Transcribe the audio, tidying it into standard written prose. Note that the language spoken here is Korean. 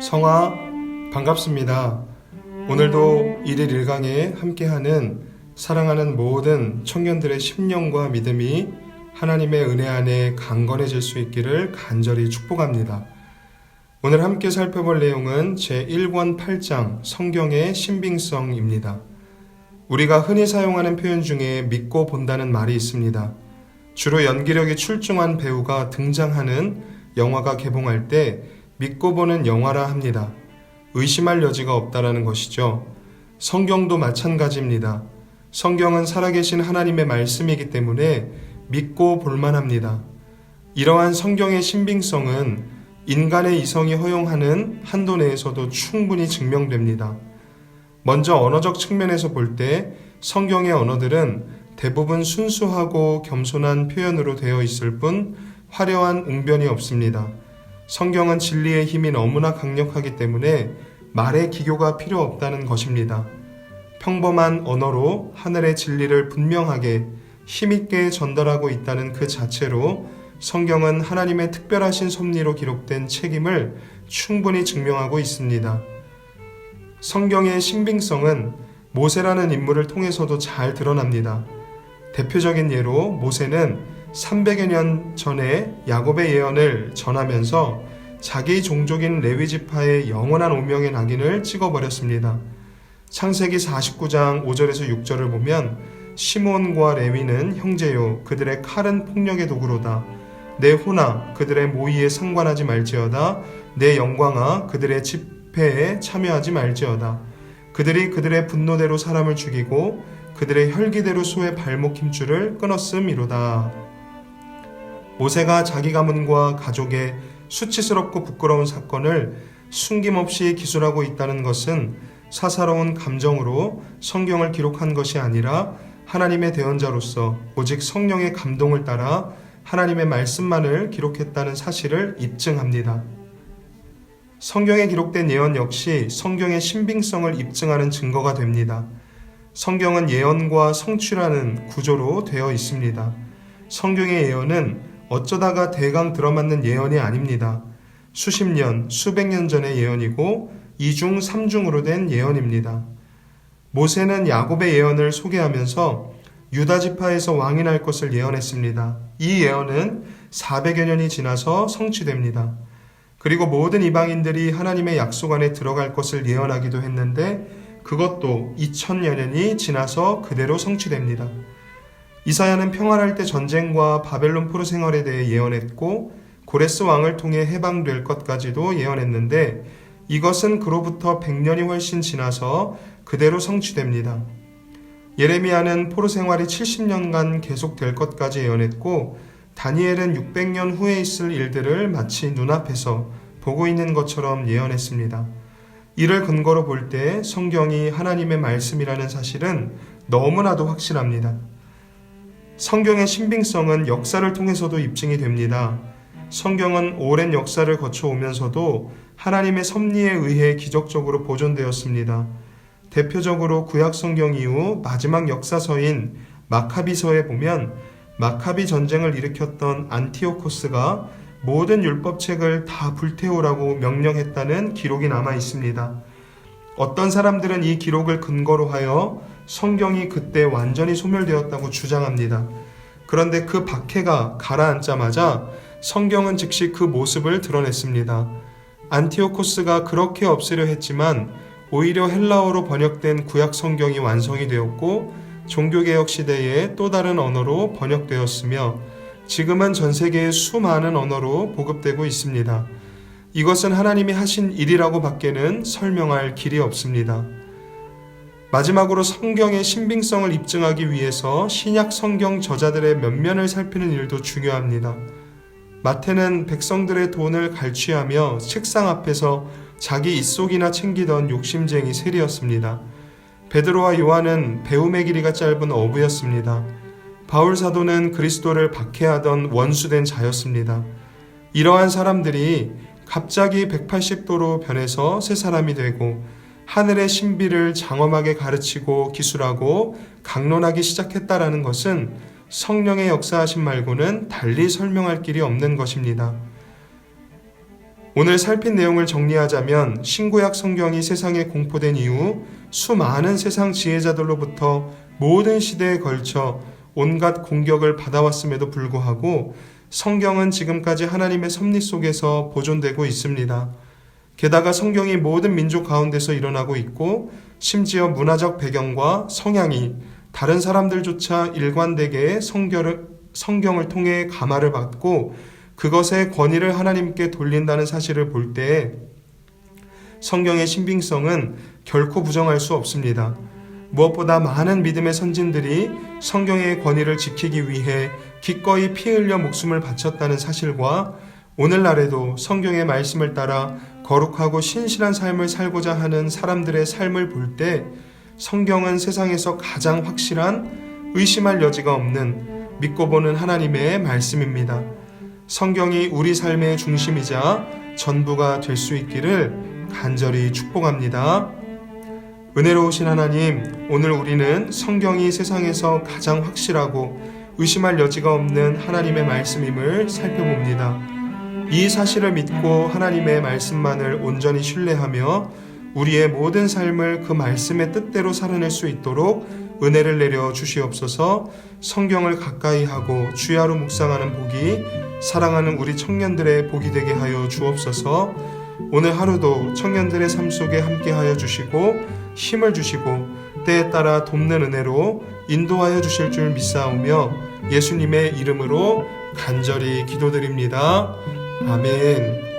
성아, 반갑습니다. 오늘도 1일 1강에 함께하는 사랑하는 모든 청년들의 심령과 믿음이 하나님의 은혜 안에 강건해질 수 있기를 간절히 축복합니다. 오늘 함께 살펴볼 내용은 제1권 8장 성경의 신빙성입니다. 우리가 흔히 사용하는 표현 중에 믿고 본다는 말이 있습니다. 주로 연기력이 출중한 배우가 등장하는 영화가 개봉할 때 믿고 보는 영화라 합니다. 의심할 여지가 없다라는 것이죠. 성경도 마찬가지입니다. 성경은 살아계신 하나님의 말씀이기 때문에 믿고 볼만합니다. 이러한 성경의 신빙성은 인간의 이성이 허용하는 한도 내에서도 충분히 증명됩니다. 먼저 언어적 측면에서 볼 때 성경의 언어들은 대부분 순수하고 겸손한 표현으로 되어 있을 뿐 화려한 웅변이 없습니다. 성경은 진리의 힘이 너무나 강력하기 때문에 말의 기교가 필요 없다는 것입니다. 평범한 언어로 하늘의 진리를 분명하게 힘있게 전달하고 있다는 그 자체로 성경은 하나님의 특별하신 섭리로 기록된 책임을 충분히 증명하고 있습니다. 성경의 신빙성은 모세라는 인물을 통해서도 잘 드러납니다. 대표적인 예로 모세는 300여 년 전에 야곱의 예언을 전하면서 자기 종족인 레위 지파의 영원한 운명의 낙인을 찍어버렸습니다. 창세기 49장 5절에서 6절을 보면 시몬과 레위는 형제요 그들의 칼은 폭력의 도구로다. 내 호나 그들의 모의에 상관하지 말지어다. 내 영광아 그들의 집회에 참여하지 말지어다. 그들이 그들의 분노대로 사람을 죽이고 그들의 혈기대로 소의 발목 힘줄을 끊었음이로다. 모세가 자기 가문과 가족의 수치스럽고 부끄러운 사건을 숨김없이 기술하고 있다는 것은 사사로운 감정으로 성경을 기록한 것이 아니라 하나님의 대언자로서 오직 성령의 감동을 따라 하나님의 말씀만을 기록했다는 사실을 입증합니다. 성경에 기록된 예언 역시 성경의 신빙성을 입증하는 증거가 됩니다. 성경은 예언과 성취라는 구조로 되어 있습니다. 성경의 예언은 어쩌다가 대강 들어맞는 예언이 아닙니다. 수십 년, 수백 년 전의 예언이고 이중, 삼중으로 된 예언입니다. 모세는 야곱의 예언을 소개하면서 유다 지파에서 왕이 날 것을 예언했습니다. 이 예언은 400여 년이 지나서 성취됩니다. 그리고 모든 이방인들이 하나님의 약속 안에 들어갈 것을 예언하기도 했는데 그것도 2000여 년이 지나서 그대로 성취됩니다. 이사야는 평안할 때 전쟁과 바벨론 포로 생활에 대해 예언했고 고레스 왕을 통해 해방될 것까지도 예언했는데 이것은 그로부터 100년이 훨씬 지나서 그대로 성취됩니다. 예레미야는 포로 생활이 70년간 계속될 것까지 예언했고 다니엘은 600년 후에 있을 일들을 마치 눈앞에서 보고 있는 것처럼 예언했습니다. 이를 근거로 볼 때 성경이 하나님의 말씀이라는 사실은 너무나도 확실합니다. 성경의 신빙성은 역사를 통해서도 입증이 됩니다. 성경은 오랜 역사를 거쳐오면서도 하나님의 섭리에 의해 기적적으로 보존되었습니다. 대표적으로 구약 성경 이후 마지막 역사서인 마카비서에 보면 마카비 전쟁을 일으켰던 안티오코스가 모든 율법책을 다 불태우라고 명령했다는 기록이 남아 있습니다. 어떤 사람들은 이 기록을 근거로 하여 성경이 그때 완전히 소멸되었다고 주장합니다. 그런데 그 박해가 가라앉자마자 성경은 즉시 그 모습을 드러냈습니다. 안티오코스가 그렇게 없애려 했지만 오히려 헬라어로 번역된 구약 성경이 완성이 되었고 종교개혁 시대에 또 다른 언어로 번역되었으며 지금은 전 세계의 수많은 언어로 보급되고 있습니다. 이것은 하나님이 하신 일이라고 밖에는 설명할 길이 없습니다. 마지막으로 성경의 신빙성을 입증하기 위해서 신약 성경 저자들의 면면을 살피는 일도 중요합니다. 마태는 백성들의 돈을 갈취하며 책상 앞에서 자기 입속이나 챙기던 욕심쟁이 세리였습니다. 베드로와 요한은 배움의 길이가 짧은 어부였습니다. 바울 사도는 그리스도를 박해하던 원수된 자였습니다. 이러한 사람들이 갑자기 180도로 변해서 새 사람이 되고 하늘의 신비를 장엄하게 가르치고 기술하고 강론하기 시작했다라는 것은 성령의 역사하심 말고는 달리 설명할 길이 없는 것입니다. 오늘 살핀 내용을 정리하자면 신구약 성경이 세상에 공포된 이후 수많은 세상 지혜자들로부터 모든 시대에 걸쳐 온갖 공격을 받아왔음에도 불구하고 성경은 지금까지 하나님의 섭리 속에서 보존되고 있습니다. 게다가 성경이 모든 민족 가운데서 일어나고 있고 심지어 문화적 배경과 성향이 다른 사람들조차 일관되게 성경을 통해 감화를 받고 그것의 권위를 하나님께 돌린다는 사실을 볼 때 성경의 신빙성은 결코 부정할 수 없습니다. 무엇보다 많은 믿음의 선진들이 성경의 권위를 지키기 위해 기꺼이 피 흘려 목숨을 바쳤다는 사실과 오늘날에도 성경의 말씀을 따라 거룩하고 신실한 삶을 살고자 하는 사람들의 삶을 볼 때 성경은 세상에서 가장 확실한 의심할 여지가 없는 믿고 보는 하나님의 말씀입니다. 성경이 우리 삶의 중심이자 전부가 될 수 있기를 간절히 축복합니다. 은혜로우신 하나님, 오늘 우리는 성경이 세상에서 가장 확실하고 의심할 여지가 없는 하나님의 말씀임을 살펴봅니다. 이 사실을 믿고 하나님의 말씀만을 온전히 신뢰하며 우리의 모든 삶을 그 말씀의 뜻대로 살아낼 수 있도록 은혜를 내려 주시옵소서. 성경을 가까이 하고 주야로 묵상하는 복이 사랑하는 우리 청년들의 복이 되게 하여 주옵소서. 오늘 하루도 청년들의 삶 속에 함께하여 주시고 힘을 주시고 때에 따라 돕는 은혜로 인도하여 주실 줄 믿사오며 예수님의 이름으로 간절히 기도드립니다. 아멘.